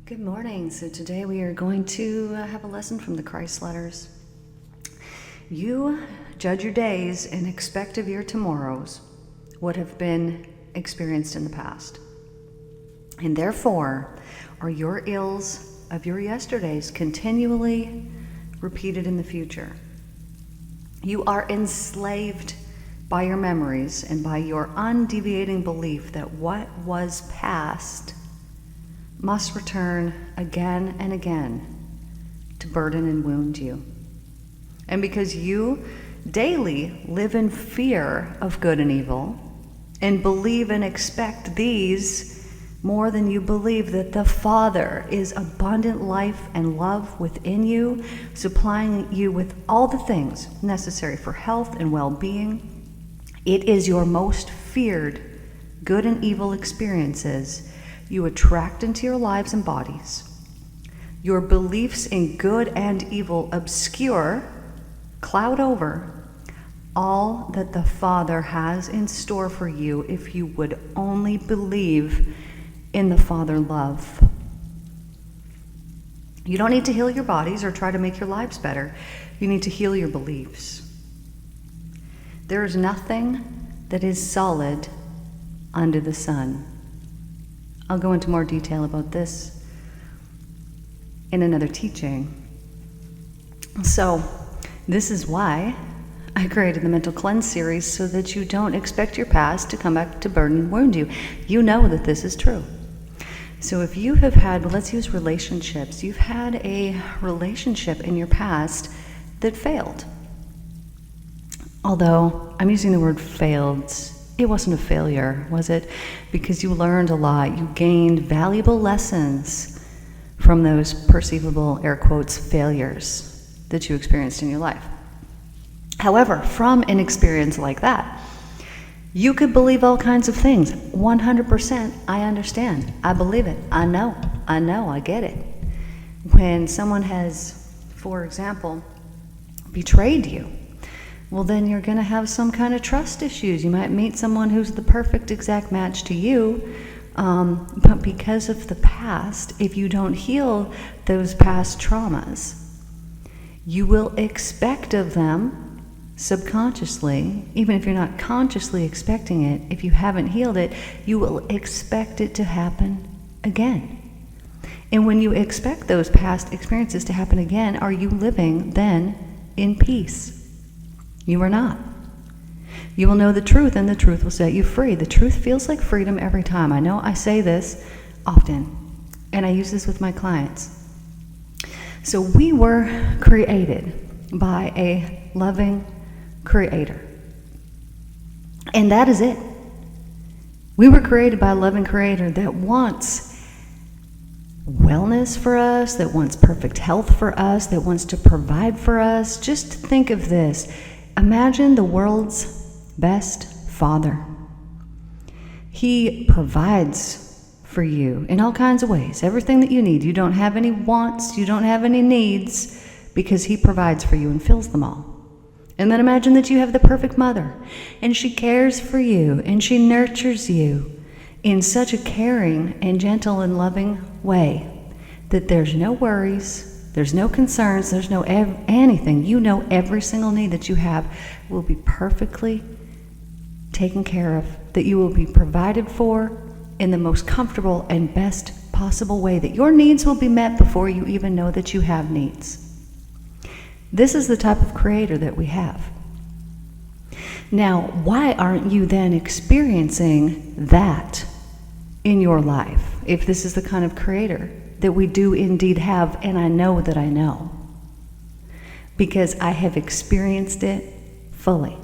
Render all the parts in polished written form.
Good morning. So today we are going to have a lesson from the Christ letters. You judge your days and expect of your tomorrows what have been experienced in the past. And therefore are your ills of your yesterdays continually repeated in the future. You are enslaved by your memories and by your undeviating belief that what was past must return again and again to burden and wound you. And because you daily live in fear of good and evil and believe and expect these more than you believe that the Father is abundant life and love within you, supplying you with all the things necessary for health and well-being, it is your most feared good and evil experiences you attract into your lives and bodies. Your beliefs in good and evil obscure, cloud over all that the Father has in store for you if you would only believe in the Father love. You don't need to heal your bodies or try to make your lives better. You need to heal your beliefs. There is nothing that is solid under the sun. I'll go into more detail about this in another teaching. So, this is why I created the Mental Cleanse series, so that you don't expect your past to come back to burden and wound you. You know that this is true. So if you have had, let's use relationships, you've had a relationship in your past that failed. Although I'm using the word failed, it wasn't a failure, was it? Because you learned a lot. You gained valuable lessons from those perceivable, air quotes, failures that you experienced in your life. However, from an experience like that, you could believe all kinds of things. 100%, I understand. I believe it. I know, I get it. When someone has, for example, betrayed you, well, then you're going to have some kind of trust issues. You might meet someone who's the perfect exact match to you, but because of the past, if you don't heal those past traumas, you will expect of them subconsciously, even if you're not consciously expecting it, if you haven't healed it, you will expect it to happen again. And when you expect those past experiences to happen again, are you living then in peace? You are not. You will know the truth, and the truth will set you free. The truth feels like freedom every time. I know I say this often, and I use this with my clients. So we were created by a loving Creator. And that is it. We were created by a loving Creator that wants wellness for us, that wants perfect health for us, that wants to provide for us. Just think of this. Imagine the world's best father. He provides for you in all kinds of ways, everything that you need. You don't have any wants, you don't have any needs, because he provides for you and fills them all. And then imagine that you have the perfect mother, and she cares for you, and she nurtures you in such a caring and gentle and loving way that there's no worries, there's no concerns, there's no anything. You know every single need that you have will be perfectly taken care of, that you will be provided for in the most comfortable and best possible way, that your needs will be met before you even know that you have needs. This is the type of Creator that we have. Now, why aren't you then experiencing that in your life, if this is the kind of Creator that we do indeed have? And I know that I know, because I have experienced it fully.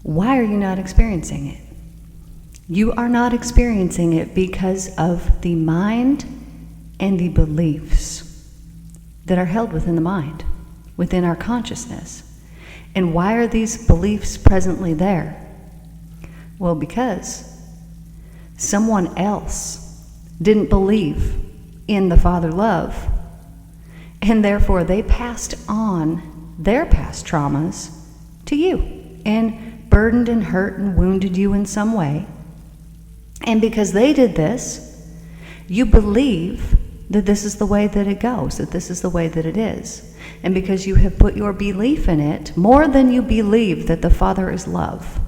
Why are you not experiencing it? You are not experiencing it because of the mind and the beliefs that are held within the mind, within our consciousness. And why are these beliefs presently there? Well, because someone else didn't believe in the Father love, and therefore they passed on their past traumas to you and burdened and hurt and wounded you in some way. And because they did this, You believe that this is the way that it goes, that this is the way that it is. And because you have put your belief in it more than you believe that the Father is love,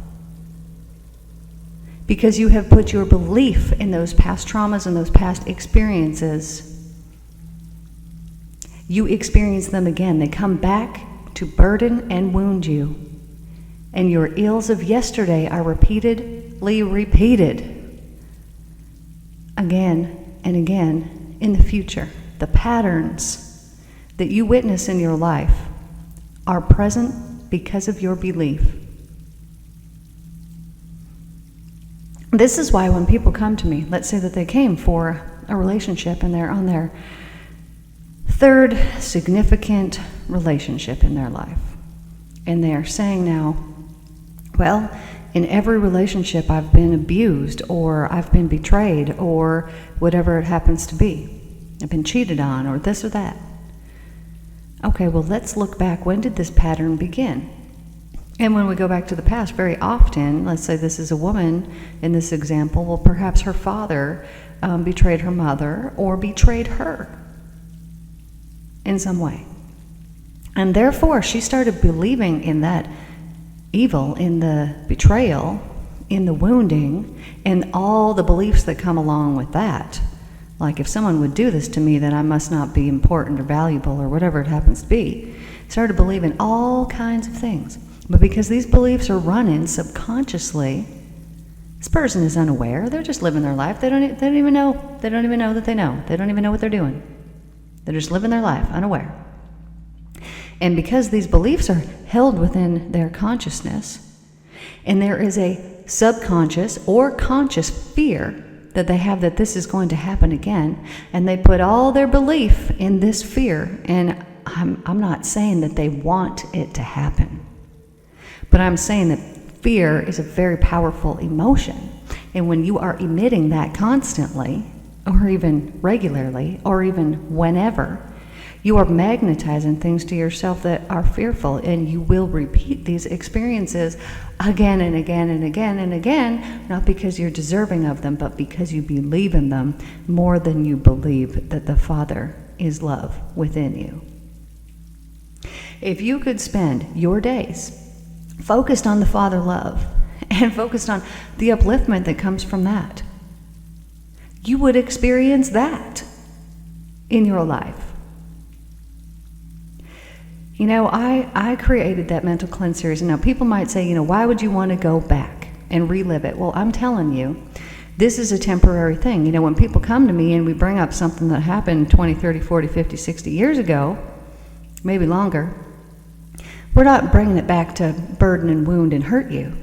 because you have put your belief in those past traumas and those past experiences, you experience them again. They come back to burden and wound you. And your ills of yesterday are repeatedly repeated again and again in the future. The patterns that you witness in your life are present because of your belief. This is why when people come to me, let's say that they came for a relationship and they're on their third significant relationship in their life, and they're saying now, well, in every relationship I've been abused, or I've been betrayed, or whatever it happens to be. I've been cheated on, or this or that. Okay, well, let's look back. When did this pattern begin? And when we go back to the past, very often, let's say this is a woman in this example, well, perhaps her father betrayed her mother or betrayed her in some way. And therefore, she started believing in that evil, in the betrayal, in the wounding, and all the beliefs that come along with that. Like, if someone would do this to me, then I must not be important or valuable or whatever it happens to be. Started believing all kinds of things. But because these beliefs are running subconsciously, this person is unaware. They're just living their life. They don't even know. They don't even know that they know. They don't even know what they're doing. They're just living their life unaware. And because these beliefs are held within their consciousness, and there is a subconscious or conscious fear that they have that this is going to happen again, and they put all their belief in this fear, and I'm not saying that they want it to happen, but I'm saying that fear is a very powerful emotion, and when you are emitting that constantly, or even regularly, or even whenever, you are magnetizing things to yourself that are fearful, and you will repeat these experiences again and again and again and again, not because you're deserving of them, but because you believe in them more than you believe that the Father is love within you. If you could spend your days focused on the Father love and focused on the upliftment that comes from that, you would experience that in your life. You know, I created that mental cleanse series, and now people might say, you know, why would you want to go back and relive it? Well, I'm telling you, this is a temporary thing. You know, when people come to me and we bring up something that happened 20, 30, 40, 50, 60 years ago, maybe longer, we're not bringing it back to burden and wound and hurt you.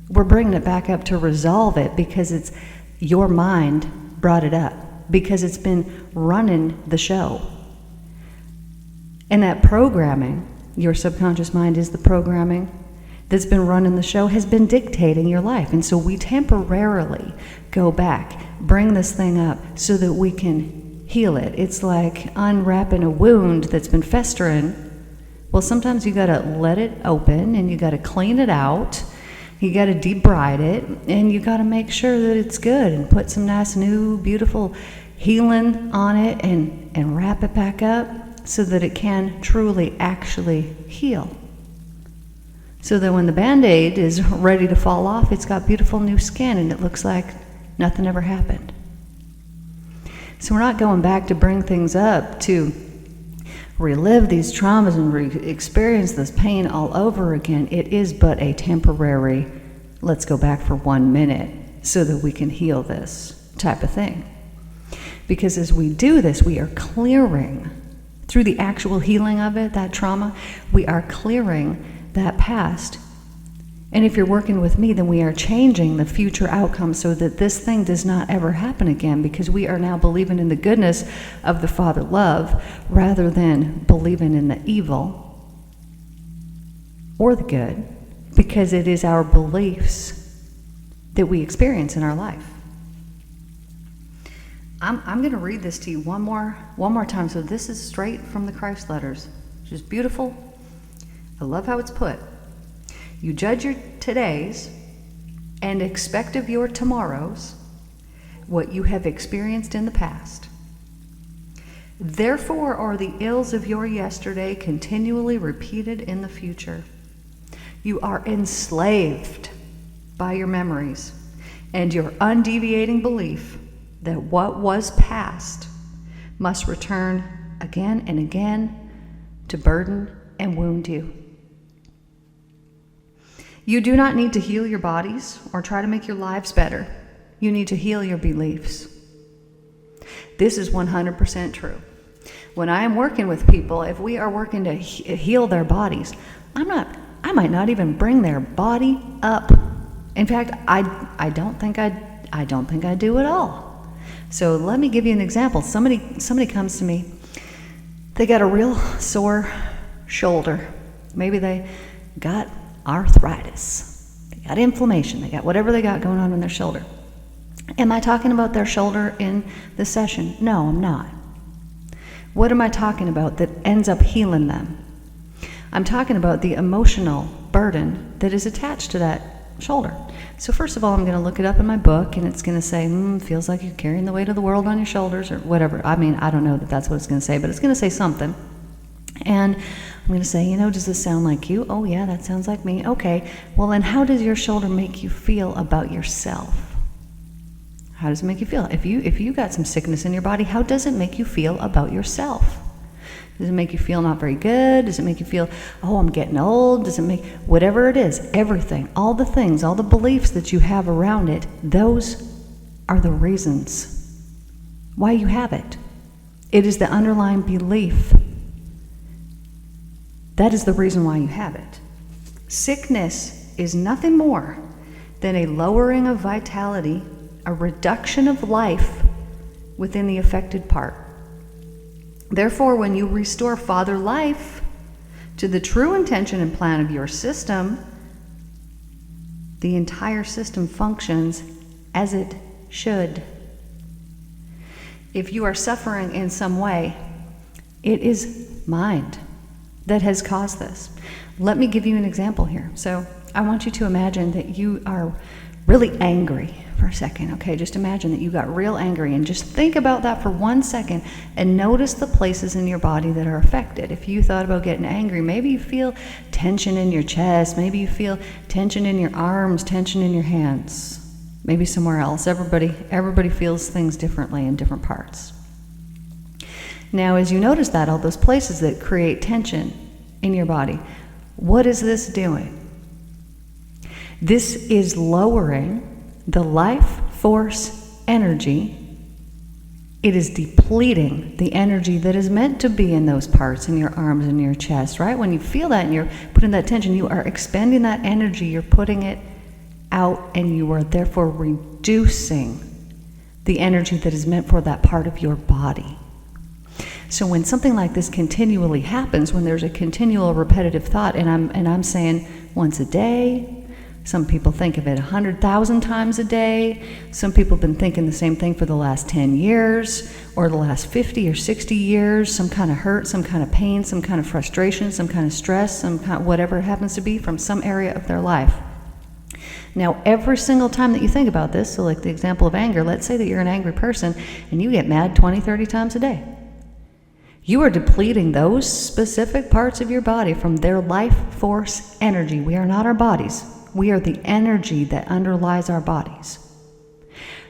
We're bringing it back up to resolve it because it's your mind brought it up, because it's been running the show. And that programming, your subconscious mind is the programming that's been running the show, has been dictating your life. And so we temporarily go back, bring this thing up so that we can heal it. It's like unwrapping a wound that's been festering. Well, sometimes you gotta let it open, and you gotta clean it out, you gotta debride it, and you gotta make sure that it's good, and put some nice new beautiful healing on it, and wrap it back up, so that it can truly actually heal. So that when the Band-Aid is ready to fall off, it's got beautiful new skin and it looks like nothing ever happened. So we're not going back to bring things up to relive these traumas and experience this pain all over again. It is but a temporary, let's go back for 1 minute so that we can heal this type of thing. Because as we do this, we are clearing, through the actual healing of it, that trauma, we are clearing that past. And if you're working with me, then we are changing the future outcome so that this thing does not ever happen again, because we are now believing in the goodness of the Father love rather than believing in the evil or the good, because it is our beliefs that we experience in our life. I'm going to read this to you one more time. So this is straight from the Christ letters. It's just beautiful. I love how it's put. You judge your todays and expect of your tomorrows what you have experienced in the past. Therefore are the ills of your yesterday continually repeated in the future. You are enslaved by your memories and your undeviating belief that what was past must return again and again to burden and wound you. You do not need to heal your bodies or try to make your lives better. You need to heal your beliefs. This is 100% true. When I am working with people, if we are working to heal their bodies, I might not even bring their body up. In fact, I don't think I do at all. So let me give you an example. Somebody comes to me. They got a real sore shoulder. Maybe they got arthritis. They got inflammation. They got whatever they got going on in their shoulder. Am I talking about their shoulder in the session? No, I'm not. What am I talking about that ends up healing them? I'm talking about the emotional burden that is attached to that shoulder. So first of all, I'm going to look it up in my book, and it's going to say, feels like you're carrying the weight of the world on your shoulders, or whatever. I mean, I don't know that that's what it's going to say, but it's going to say something. And I'm going to say, does this sound like you? Oh yeah, that sounds like me. Okay, well then how does your shoulder make you feel about yourself? How does it make you feel? If you got some sickness in your body, how does it make you feel about yourself? Does it make you feel not very good? Does it make you feel, oh, I'm getting old? Does it make, whatever it is, everything, all the things, all the beliefs that you have around it, those are the reasons why you have it. It is the underlying belief. That is the reason why you have it. Sickness is nothing more than a lowering of vitality, a reduction of life within the affected part. Therefore, when you restore father life to the true intention and plan of your system, the entire system functions as it should. If you are suffering in some way, it is mind that has caused this. Let me give you an example here. So I want you to imagine that you are really angry for a second, okay? Just imagine that you got real angry, and just think about that for 1 second and notice the places in your body that are affected. If you thought about getting angry, maybe you feel tension in your chest, maybe you feel tension in your arms, tension in your hands, maybe somewhere else. Everybody feels things differently in different parts. Now, as you notice that, all those places that create tension in your body, what is this doing? This is lowering the life force energy. It is depleting the energy that is meant to be in those parts, in your arms and your chest, right? When you feel that and you're putting that tension, you are expending that energy, you're putting it out, and you are therefore reducing the energy that is meant for that part of your body. So when something like this continually happens, when there's a continual repetitive thought, and I'm saying once a day, some people think of it 100,000 times a day. Some people have been thinking the same thing for the last 10 years, or the last 50 or 60 years, some kind of hurt, some kind of pain, some kind of frustration, some kind of stress, some kind of whatever it happens to be from some area of their life. Now, every single time that you think about this, so like the example of anger, let's say that you're an angry person and you get mad 20, 30 times a day. You are depleting those specific parts of your body from their life force energy. We are not our bodies. We are the energy that underlies our bodies.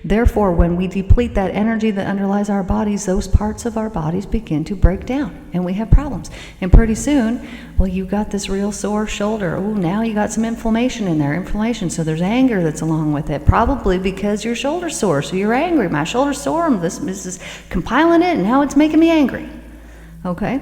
Therefore, when we deplete that energy that underlies our bodies, those parts of our bodies begin to break down, and we have problems. And pretty soon, well, you got this real sore shoulder. Oh, now you got some inflammation in there. Inflammation, so there's anger that's along with it. Probably because your shoulder's sore, so you're angry. My shoulder's sore, this is compiling it, and now it's making me angry. Okay?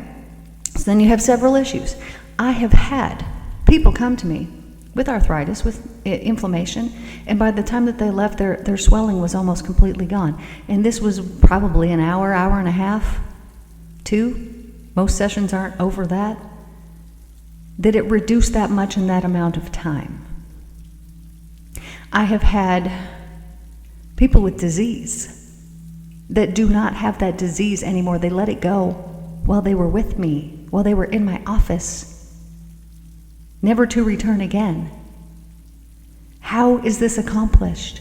So then you have several issues. I have had people come to me with arthritis, with inflammation, and by the time that they left, their swelling was almost completely gone. And this was probably an hour, hour and a half, 2. Most sessions aren't over that. That it reduced that much in that amount of time. I have had people with disease that do not have that disease anymore. They let it go while they were with me, while they were in my office, never to return again. How is this accomplished?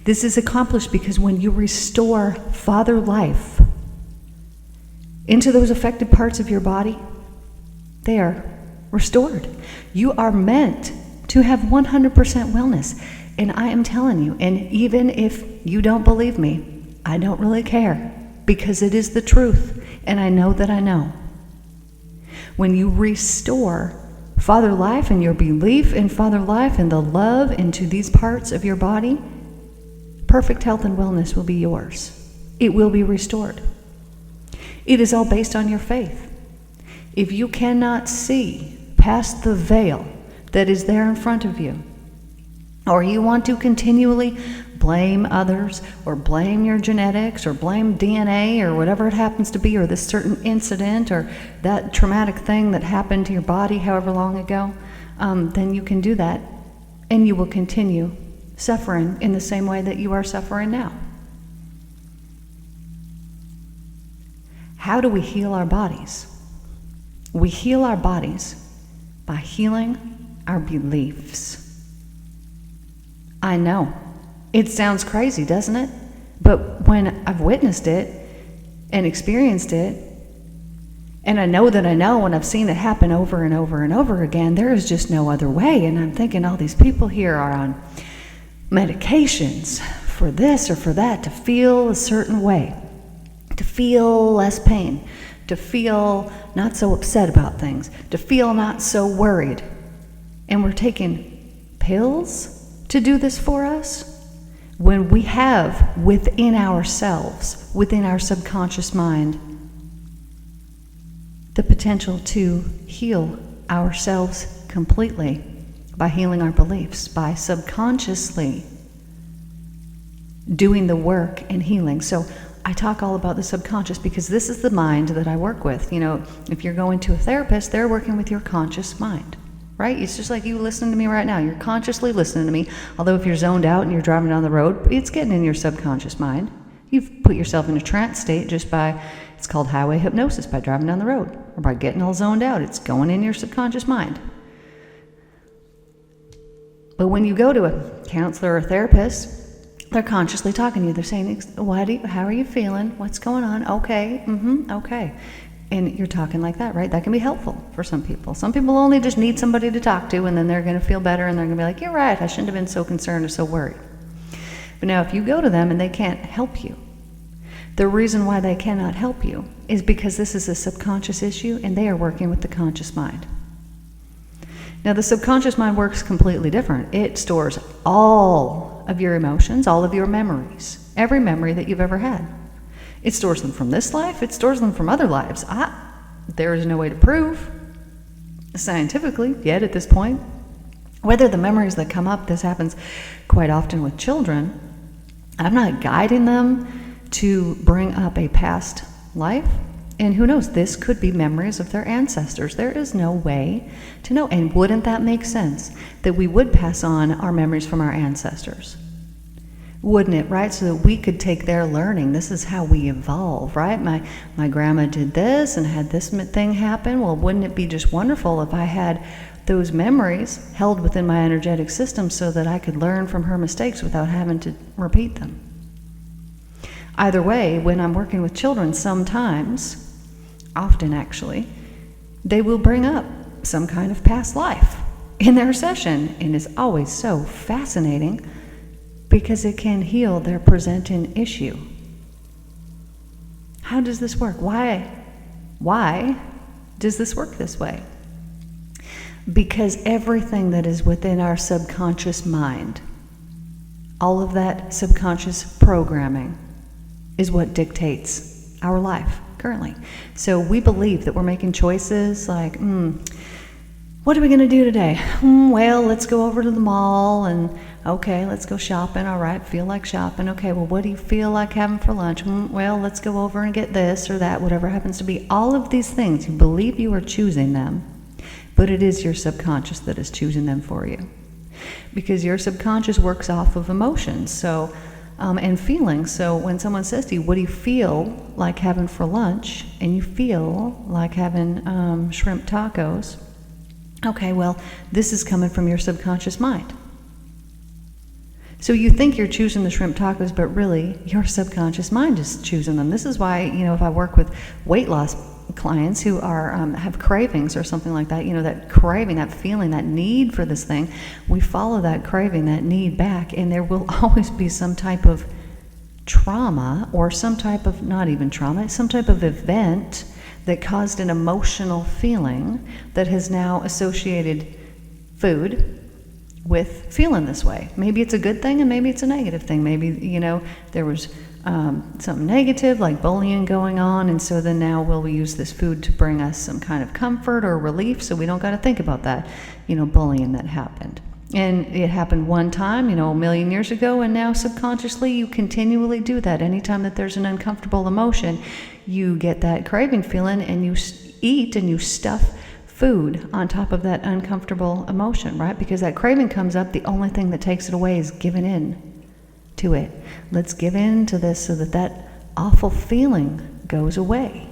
This is accomplished because when you restore Father life into those affected parts of your body, they are restored. You are meant to have 100% wellness. And I am telling you, and even if you don't believe me, I don't really care, because it is the truth, and I know that I know. When you restore Father life and your belief in Father life and the love into these parts of your body, perfect health and wellness will be yours. It will be restored. It is all based on your faith. If you cannot see past the veil that is there in front of you, or you want to continually blame others, or blame your genetics, or blame DNA, or whatever it happens to be, or this certain incident, or that traumatic thing that happened to your body however long ago, then you can do that, and you will continue suffering in the same way that you are suffering now. How do we heal our bodies? We heal our bodies by healing our beliefs. I know. It sounds crazy, doesn't it? But when I've witnessed it and experienced it, and I know that I know, and I've seen it happen over and over and over again, there is just no other way. And I'm thinking all these people here are on medications for this or for that to feel a certain way, to feel less pain, to feel not so upset about things, to feel not so worried. And we're taking pills to do this for us, when we have within ourselves, within our subconscious mind, the potential to heal ourselves completely by healing our beliefs, by subconsciously doing the work and healing. So I talk all about the subconscious because this is the mind that I work with. You know, if you're going to a therapist, they're working with your conscious mind. Right? It's just like you listening to me right now. You're consciously listening to me. Although if you're zoned out and you're driving down the road, it's getting in your subconscious mind. You've put yourself in a trance state just by, it's called highway hypnosis, by driving down the road. Or by getting all zoned out. It's going in your subconscious mind. But when you go to a counselor or a therapist, they're consciously talking to you. They're saying, how are you feeling? What's going on? Okay. Okay. And you're talking like that, right? That can be helpful for some people. Some people only just need somebody to talk to, and then they're going to feel better, and they're going to be like, you're right, I shouldn't have been so concerned or so worried. But now if you go to them and they can't help you, the reason why they cannot help you is because this is a subconscious issue, and they are working with the conscious mind. Now the subconscious mind works completely different. It stores all of your emotions, all of your memories, every memory that you've ever had. It stores them from this life, it stores them from other lives. There is no way to prove, scientifically, yet at this point, whether the memories that come up, this happens quite often with children, I'm not guiding them to bring up a past life. And who knows, this could be memories of their ancestors. There is no way to know. And wouldn't that make sense, that we would pass on our memories from our ancestors? Wouldn't it, right? So that we could take their learning. This is how we evolve, right? My grandma did this and had this thing happen. Well, wouldn't it be just wonderful if I had those memories held within my energetic system so that I could learn from her mistakes without having to repeat them? Either way, when I'm working with children, sometimes, often actually, they will bring up some kind of past life in their session, and it's always so fascinating because it can heal their presenting issue. How does this work? Why does this work this way? Because everything that is within our subconscious mind, all of that subconscious programming, is what dictates our life currently. So we believe that we're making choices like, what are we going to do today? Well, let's go over to the mall, and okay, let's go shopping. All right, feel like shopping. Okay, well, what do you feel like having for lunch? Well, let's go over and get this or that, whatever happens to be. All of these things, you believe you are choosing them, but it is your subconscious that is choosing them for you. Because your subconscious works off of emotions, and feelings. So when someone says to you, what do you feel like having for lunch? And you feel like having shrimp tacos. Okay, well, this is coming from your subconscious mind. So you think you're choosing the shrimp tacos, but really your subconscious mind is choosing them. This is why, if I work with weight loss clients who are have cravings or something like that, that craving, that feeling, that need for this thing, we follow that craving, that need back, and there will always be some type of trauma, or some type of, not even trauma, some type of event that caused an emotional feeling that has now associated food with feeling this way. Maybe it's a good thing and maybe it's a negative thing. Maybe, there was something negative like bullying going on, and so then now we'll use this food to bring us some kind of comfort or relief, so we don't got to think about that, bullying that happened. And it happened one time, a million years ago, and now subconsciously you continually do that. Anytime that there's an uncomfortable emotion, you get that craving feeling and you eat and you stuff food on top of that uncomfortable emotion, right? Because that craving comes up, the only thing that takes it away is giving in to it. Let's give in to this so that that awful feeling goes away.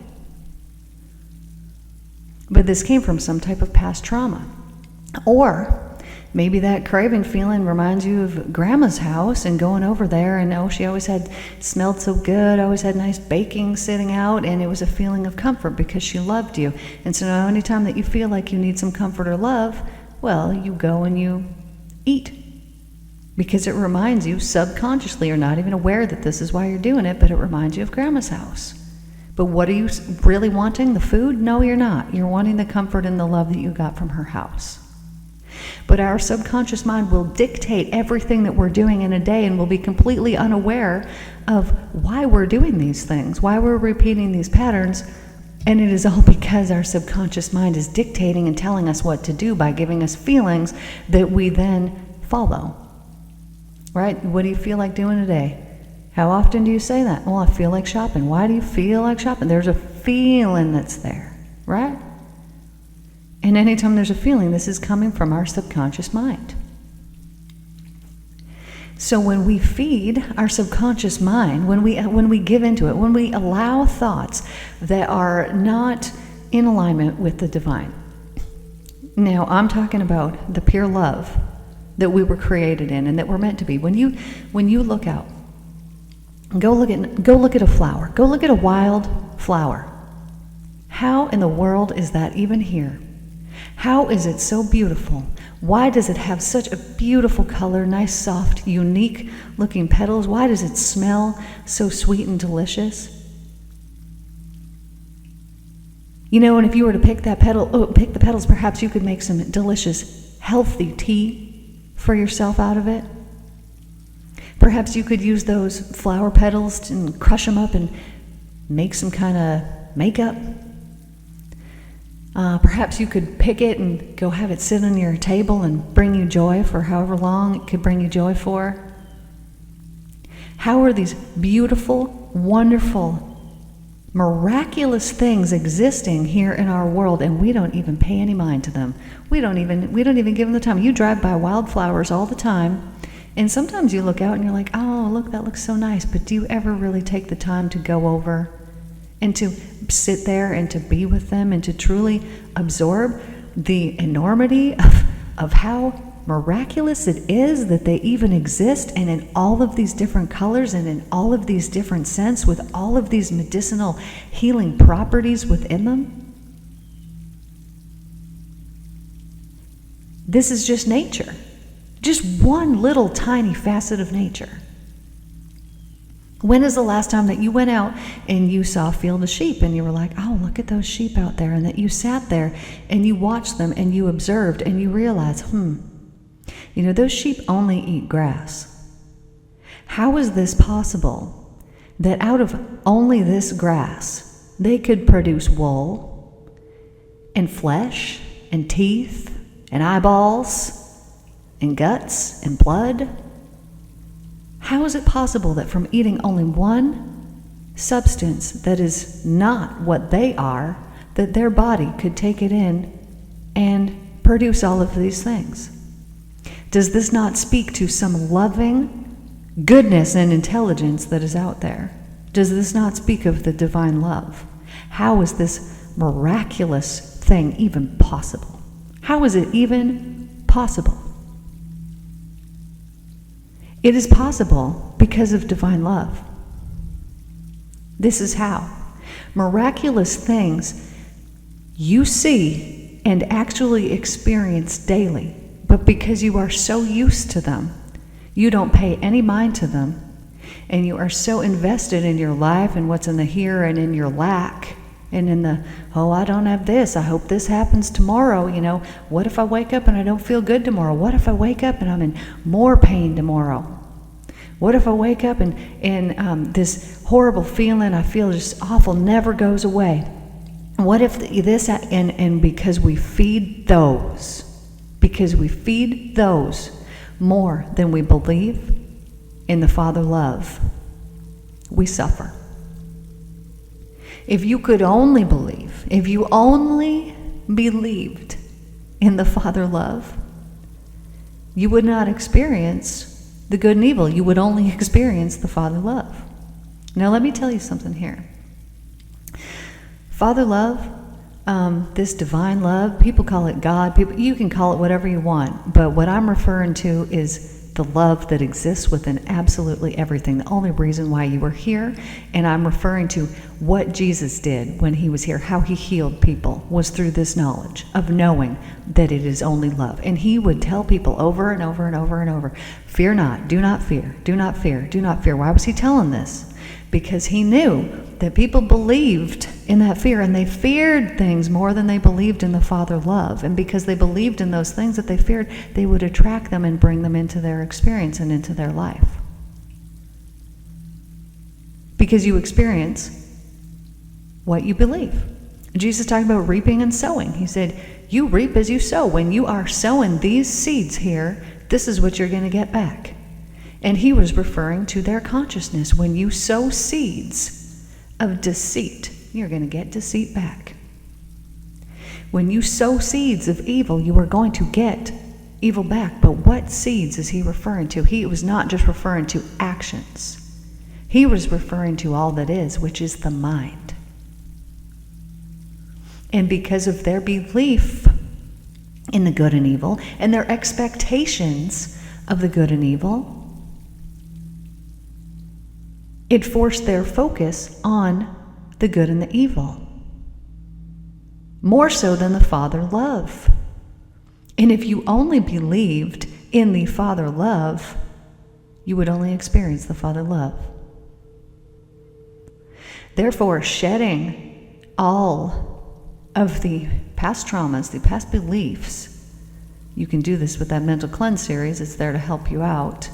But this came from some type of past trauma. Or maybe that craving feeling reminds you of grandma's house and going over there, and she always smelled so good, always had nice baking sitting out, and it was a feeling of comfort because she loved you. And so now anytime that you feel like you need some comfort or love, well, you go and you eat. Because it reminds you subconsciously, you're not even aware that this is why you're doing it, but it reminds you of grandma's house. But what are you really wanting? The food? No, you're not. You're wanting the comfort and the love that you got from her house. But our subconscious mind will dictate everything that we're doing in a day, and we'll be completely unaware of why we're doing these things, why we're repeating these patterns. And it is all because our subconscious mind is dictating and telling us what to do by giving us feelings that we then follow. Right? What do you feel like doing today? How often do you say that? Well, I feel like shopping. Why do you feel like shopping? There's a feeling that's there, right? And anytime there's a feeling, this is coming from our subconscious mind. So when we feed our subconscious mind, when we give into it, when we allow thoughts that are not in alignment with the divine. Now, I'm talking about the pure love that we were created in and that we're meant to be. When you look out, go look at a flower. Go look at a wild flower. How in the world is that even here? How is it so beautiful? Why does it have such a beautiful color, nice, soft, unique looking petals? Why does it smell so sweet and delicious? And if you were to pick the petals, perhaps you could make some delicious, healthy tea for yourself out of it. Perhaps you could use those flower petals and crush them up and make some kind of makeup. Perhaps you could pick it and go have it sit on your table and bring you joy for however long it could bring you joy for. How are these beautiful, wonderful, miraculous things existing here in our world, and we don't even pay any mind to them? We don't even give them the time. You drive by wildflowers all the time, and sometimes you look out and you're like, oh, look, that looks so nice. But do you ever really take the time to go over and to sit there and to be with them and to truly absorb the enormity of how miraculous it is that they even exist, and in all of these different colors and in all of these different scents with all of these medicinal healing properties within them? This is just nature. Just one little tiny facet of nature. When is the last time that you went out and you saw a field of sheep and you were like, oh, look at those sheep out there, and that you sat there and you watched them and you observed and you realized, those sheep only eat grass. How is this possible that out of only this grass, they could produce wool and flesh and teeth and eyeballs and guts and blood? How is it possible that from eating only one substance that is not what they are, that their body could take it in and produce all of these things? Does this not speak to some loving goodness and intelligence that is out there? Does this not speak of the divine love? How is this miraculous thing even possible? How is it even possible? It is possible because of divine love. This is how. Miraculous things you see and actually experience daily, but because you are so used to them, you don't pay any mind to them, and you are so invested in your life and what's in the here and in your lack and in the, oh, I don't have this, I hope this happens tomorrow, what if I wake up and I don't feel good tomorrow? What if I wake up and I'm in more pain tomorrow? What if I wake up and this horrible feeling I feel just awful never goes away? What if this, and because we feed those more than we believe in the Father love, we suffer. If you could only believe, if you only believed in the Father love, you would not experience the good and evil. You would only experience the Father love. Now let me tell you something here. Father love, this divine love, people call it God, you can call it whatever you want, but what I'm referring to is the love that exists within absolutely everything. The only reason why you were here, and I'm referring to what Jesus did when he was here, how he healed people, was through this knowledge of knowing that it is only love. And he would tell people over and over and over and over, fear not, do not fear, do not fear, do not fear. Why was he telling this? Because he knew that people believed in that fear, and they feared things more than they believed in the Father love. And because they believed in those things that they feared, they would attract them and bring them into their experience and into their life. Because you experience what you believe. Jesus talked about reaping and sowing. He said, you reap as you sow. When you are sowing these seeds here, this is what you're going to get back. And he was referring to their consciousness. When you sow seeds of deceit, you're going to get deceit back. When you sow seeds of evil, you are going to get evil back. But what seeds is he referring to? He was not just referring to actions. He was referring to all that is, which is the mind. And because of their belief in the good and evil, and their expectations of the good and evil, it forced their focus on the good and the evil, more so than the Father love. And if you only believed in the Father love, you would only experience the Father love. Therefore, shedding all of the past traumas, the past beliefs, you can do this with that mental cleanse series. It's there to help you out,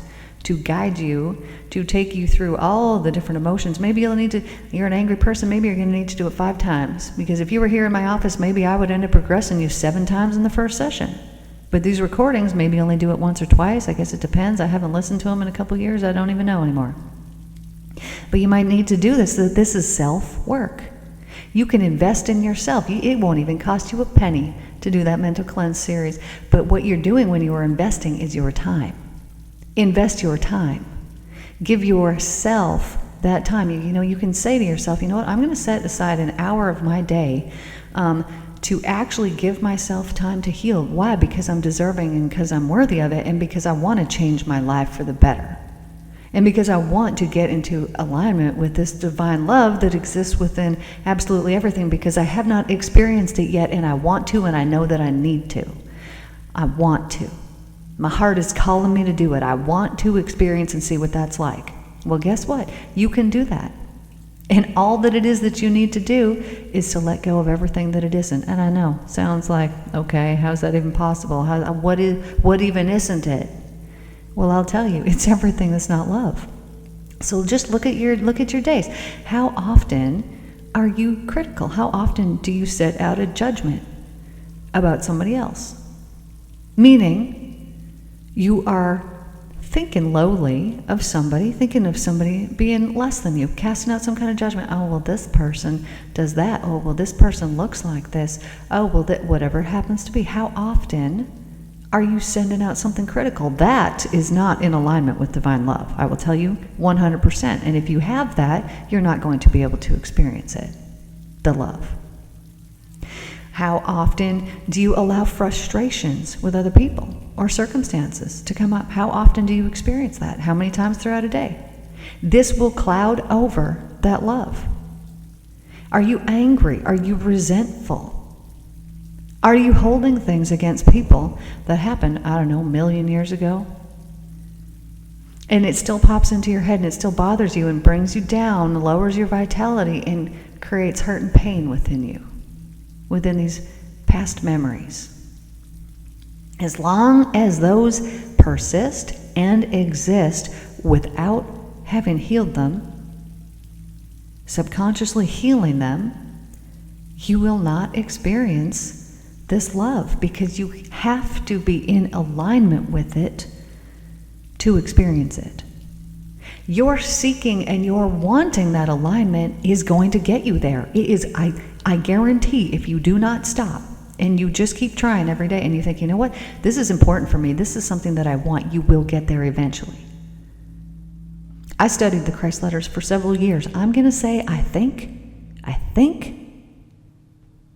to guide you, to take you through all the different emotions. Maybe you're an angry person, maybe you're going to need to do it 5 times. Because if you were here in my office, maybe I would end up progressing you 7 times in the first session. But these recordings, maybe only do it once or twice. I guess it depends. I haven't listened to them in a couple years. I don't even know anymore. But you might need to do this. This is self-work. You can invest in yourself. It won't even cost you a penny to do that mental cleanse series. But what you're doing when you are investing is your time. Invest your time. Give yourself that time. You can say to yourself, you know what, I'm going to set aside an hour of my day to actually give myself time to heal. Why? Because I'm deserving and because I'm worthy of it, and because I want to change my life for the better. And because I want to get into alignment with this divine love that exists within absolutely everything, because I have not experienced it yet, and I want to, and I know that I need to. I want to. My heart is calling me to do it. I want to experience and see what that's like. Well, guess what? You can do that. And all that it is that you need to do is to let go of everything that it isn't. And I know, sounds like, okay, how's that even possible? What even isn't it? Well, I'll tell you, it's everything that's not love. So just look at your days. How often are you critical? How often do you set out a judgment about somebody else? Meaning, you are thinking lowly of somebody, thinking of somebody being less than you, casting out some kind of judgment. Oh, well, this person does that. Oh, well, this person looks like this. Oh, well, whatever it happens to be. How often are you sending out something critical? That is not in alignment with divine love. I will tell you 100%. And if you have that, you're not going to be able to experience it, the love. How often do you allow frustrations with other people or circumstances to come up. How often do you experience that? How many times throughout a day? This will cloud over that love. Are you angry? Are you resentful? Are you holding things against people that happened, I don't know, a million years ago? And it still pops into your head and it still bothers you and brings you down, lowers your vitality, and creates hurt and pain within you, within these past memories. As long as those persist and exist without having healed them, subconsciously healing them, you will not experience this love, because you have to be in alignment with it to experience it. Your seeking and your wanting that alignment is going to get you there. It is, I guarantee, if you do not stop and you just keep trying every day and you think, you know what, this is important for me, this is something that I want, you will get there eventually. I studied the Christ letters for several years. I'm going to say, I think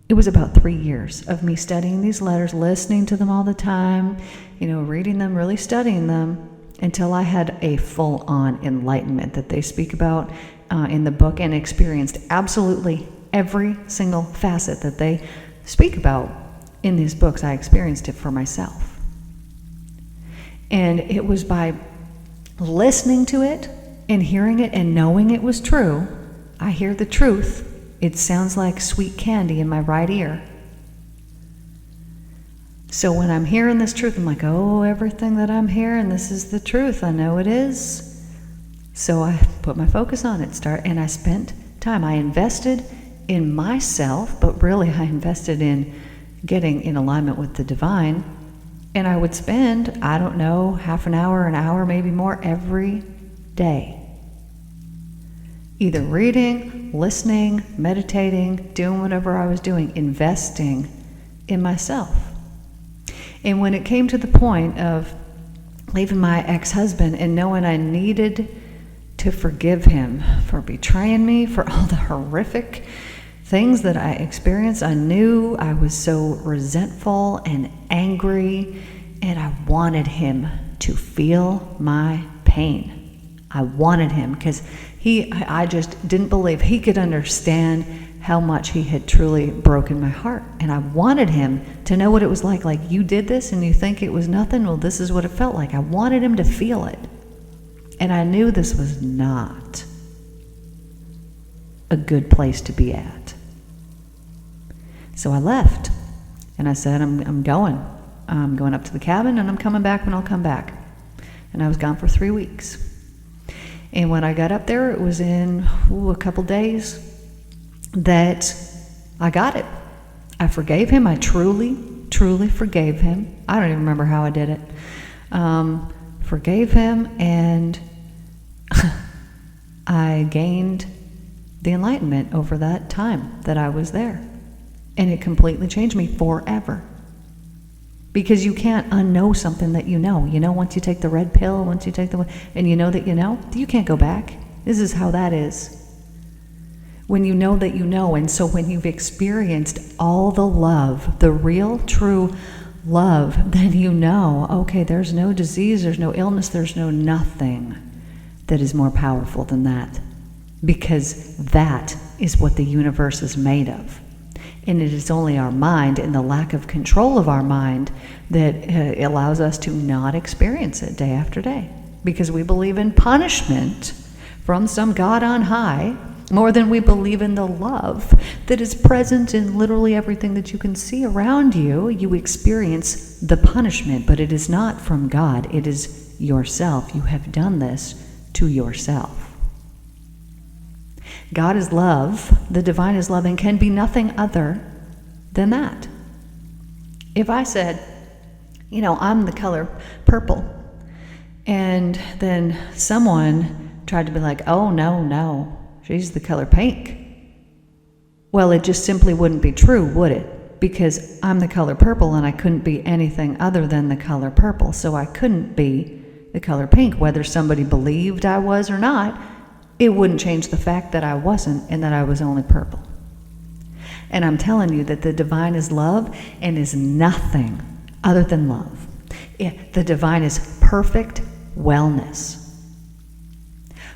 it was about 3 years of me studying these letters, listening to them all the time, reading them, really studying them, until I had a full-on enlightenment that they speak about in the book, and experienced absolutely every single facet that they speak about in these books. I experienced it for myself. And it was by listening to it and hearing it and knowing it was true. I hear the truth. It sounds like sweet candy in my right ear. So when I'm hearing this truth, I'm like, oh, everything that I'm hearing, this is the truth. I know it is. So I put my focus on it, and I spent time. I invested in myself, but really I invested in getting in alignment with the divine. And I would spend, I don't know, half an hour, maybe more every day. Either reading, listening, meditating, doing whatever I was doing, investing in myself. And when it came to the point of leaving my ex-husband and knowing I needed to forgive him for betraying me, for all the horrific things that I experienced, I knew I was so resentful and angry, and I wanted him to feel my pain. I wanted him, because I just didn't believe he could understand how much he had truly broken my heart. And I wanted him to know what it was like you did this and you think it was nothing, well, this is what it felt like. I wanted him to feel it. And I knew this was not a good place to be at. So I left, and I said, I'm going up to the cabin, and I'm coming back when I'll come back. And I was gone for 3 weeks. And when I got up there, it was in a couple days that I got it. I forgave him. I truly forgave him. I don't even remember how I did it. Forgave him, and I gained the enlightenment over that time that I was there. And it completely changed me forever. Because you can't unknow something that you know. Once you take the red pill, and you know that you can't go back. This is how that is. When you know that you know, and so when you've experienced all the love, the real, true love, then you know, okay, there's no disease, there's no illness, there's no nothing that is more powerful than that. Because that is what the universe is made of. And it is only our mind and the lack of control of our mind that allows us to not experience it day after day. Because we believe in punishment from some God on high more than we believe in the love that is present in literally everything that you can see around you. You experience the punishment, but it is not from God. It is yourself. You have done this to yourself. God is love, the divine is love, and can be nothing other than that. If I said, I'm the color purple, and then someone tried to be like, oh, no, she's the color pink. Well, it just simply wouldn't be true, would it? Because I'm the color purple, and I couldn't be anything other than the color purple, so I couldn't be the color pink. Whether somebody believed I was or not, it wouldn't change the fact that I wasn't, and that I was only purple. And I'm telling you that the divine is love and is nothing other than love. The divine is perfect wellness,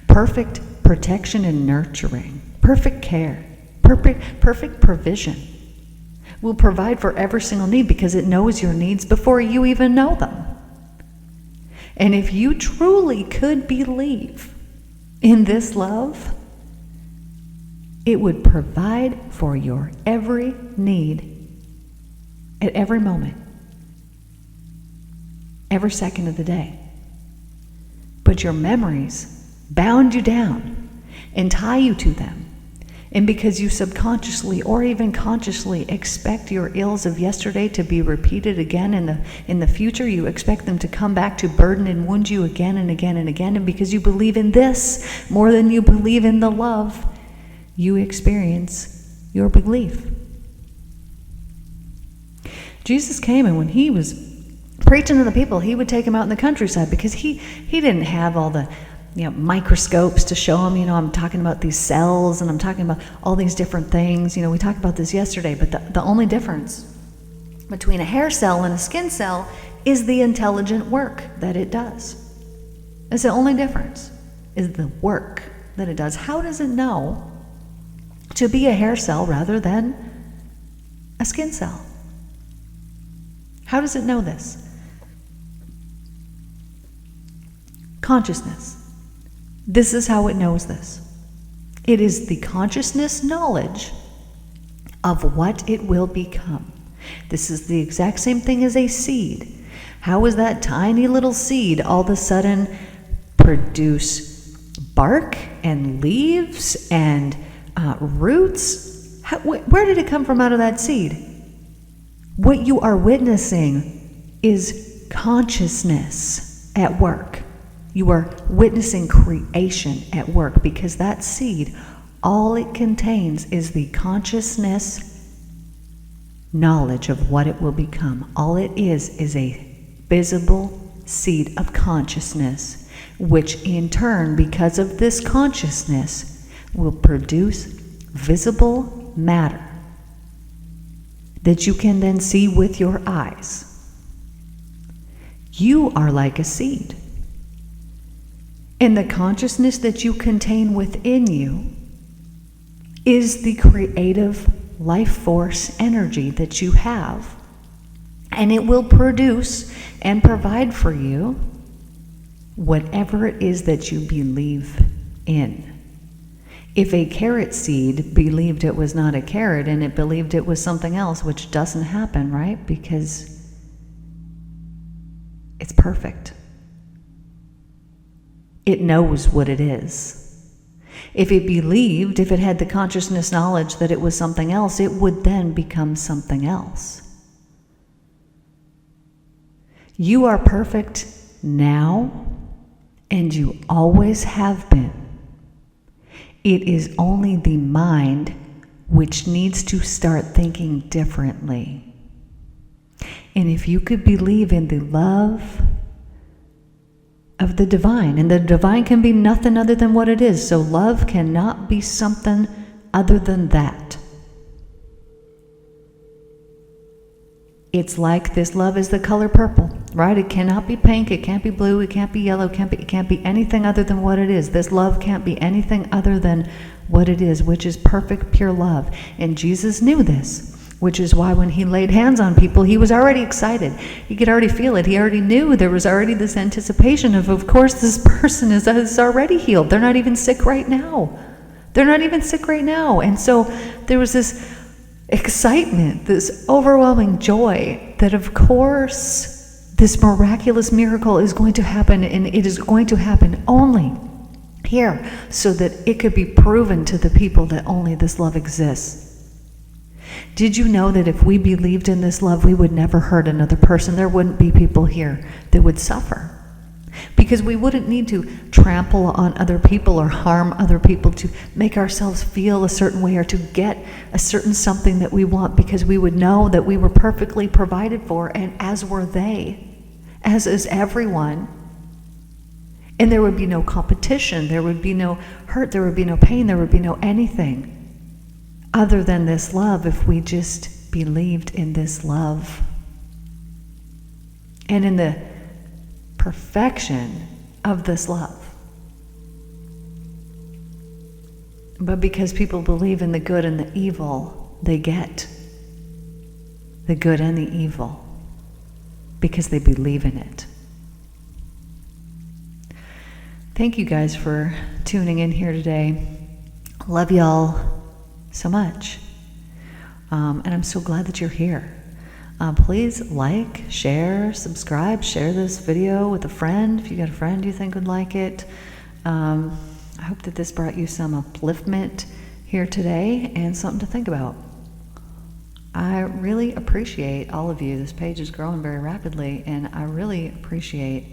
perfect protection and nurturing, perfect care, perfect provision. Will provide for every single need because it knows your needs before you even know them. And if you truly could believe in this love, it would provide for your every need at every moment, every second of the day. But your memories bound you down and tie you to them. And because you subconsciously or even consciously expect your ills of yesterday to be repeated again in the future, you expect them to come back to burden and wound you again and again and again. And because you believe in this more than you believe in the love, you experience your belief. Jesus came, and when he was preaching to the people, he would take them out in the countryside because he didn't have all the microscopes to show them, I'm talking about these cells and I'm talking about all these different things. We talked about this yesterday, but the only difference between a hair cell and a skin cell is the intelligent work that it does. That's the only difference, is the work that it does. How does it know to be a hair cell rather than a skin cell? How does it know this? Consciousness. This is how it knows this. It is the consciousness knowledge of what it will become. This is the exact same thing as a seed. How is that tiny little seed all of a sudden produce bark and leaves and roots? Where did it come from out of that seed? What you are witnessing is consciousness at work. You are witnessing creation at work because that seed, all it contains is the consciousness knowledge of what it will become. All it is a visible seed of consciousness, which in turn, because of this consciousness, will produce visible matter that you can then see with your eyes. You are like a seed. And the consciousness that you contain within you is the creative life force energy that you have. And it will produce and provide for you whatever it is that you believe in. If a carrot seed believed it was not a carrot and it believed it was something else, which doesn't happen, right? Because it's perfect. It knows what it is. If it believed, if it had the consciousness knowledge that it was something else, it would then become something else. You are perfect now, and you always have been. It is only the mind which needs to start thinking differently. And if you could believe in the love of the divine, and the divine can be nothing other than what it is, so love cannot be something other than that. It's like this love is the color purple, right? It cannot be pink, it can't be blue, it can't be yellow, it can't be anything other than what it is. This love can't be anything other than what it is, which is perfect, pure love. And Jesus knew this, which is why when he laid hands on people, he was already excited. He could already feel it. He already knew. There was already this anticipation of course, this person is already healed. They're not even sick right now. They're not even sick right now. And so there was this excitement, this overwhelming joy that, of course, this miraculous miracle is going to happen, and it is going to happen only here so that it could be proven to the people that only this love exists. Did you know that if we believed in this love, we would never hurt another person? There wouldn't be people here that would suffer. Because we wouldn't need to trample on other people or harm other people to make ourselves feel a certain way or to get a certain something that we want, because we would know that we were perfectly provided for, and as were they, as is everyone. And there would be no competition, there would be no hurt, there would be no pain, there would be no anything other than this love if we just believed in this love. and in the perfection of this love. But because people believe in the good and the evil, they get the good and the evil because they believe in it. Thank you guys for tuning in here today. Love y'all so much. And I'm so glad that you're here. Please like, share, subscribe, share this video with a friend if you got a friend you think would like it. I hope that this brought you some upliftment here today and something to think about. I really appreciate all of you. This page is growing very rapidly, and I really appreciate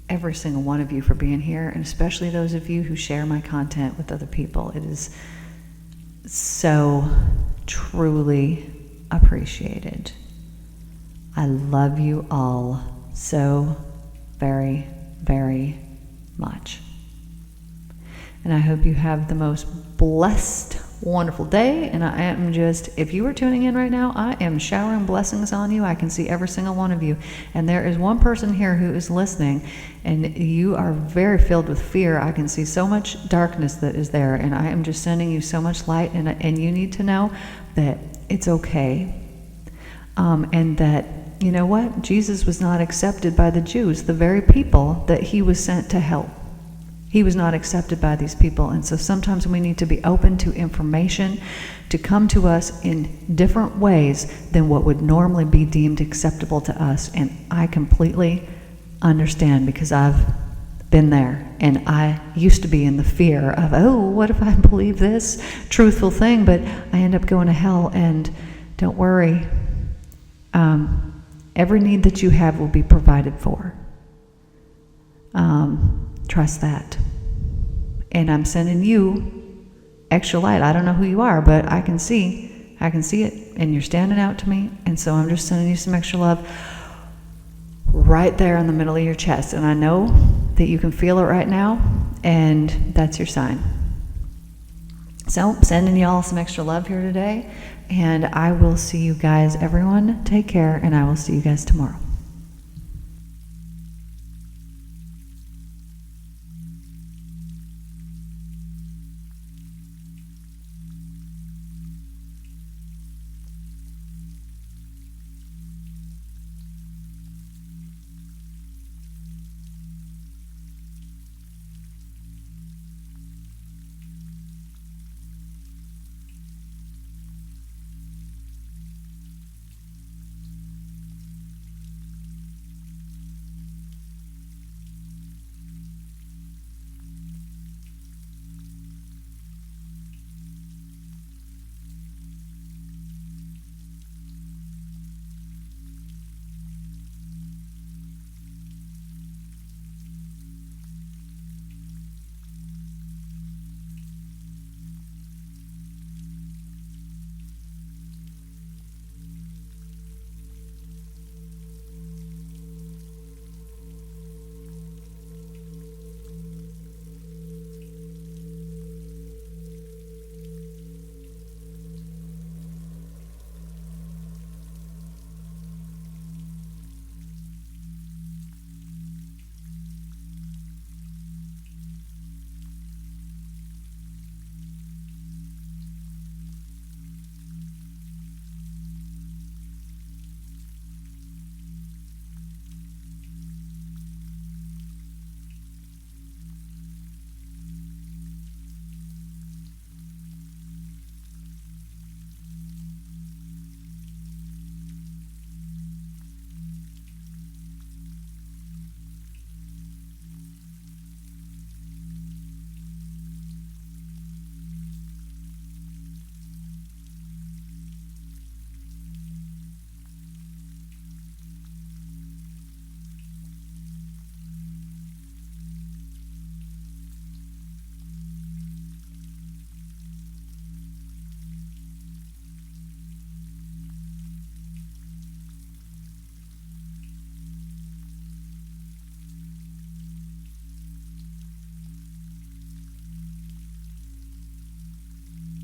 every single one of you for being here, and especially those of you who share my content with other people. It is so truly appreciated. I love you all so very, very much. And I hope you have the most blessed, wonderful day. And I am just, if you are tuning in right now, I am showering blessings on you. I can see every single one of you. And there is one person here who is listening, and you are very filled with fear. I can see so much darkness that is there. And I am just sending you so much light. And you need to know that it's okay. And that, you know what? Jesus was not accepted by the Jews, the very people that he was sent to help. He was not accepted by these people. And so sometimes we need to be open to information to come to us in different ways than what would normally be deemed acceptable to us. And I completely understand, because I've been there, and I used to be in the fear of, oh, what if I believe this truthful thing, but I end up going to hell. And don't worry, every need that you have will be provided for. Trust that. And I'm sending you extra light. I don't know who you are, but I can see it, and you're standing out to me, and so I'm just sending you some extra love right there in the middle of your chest. And I know that you can feel it right now, and that's your sign. So, sending y'all some extra love here today, and I will see you guys, everyone. Take care, and I will see you guys tomorrow.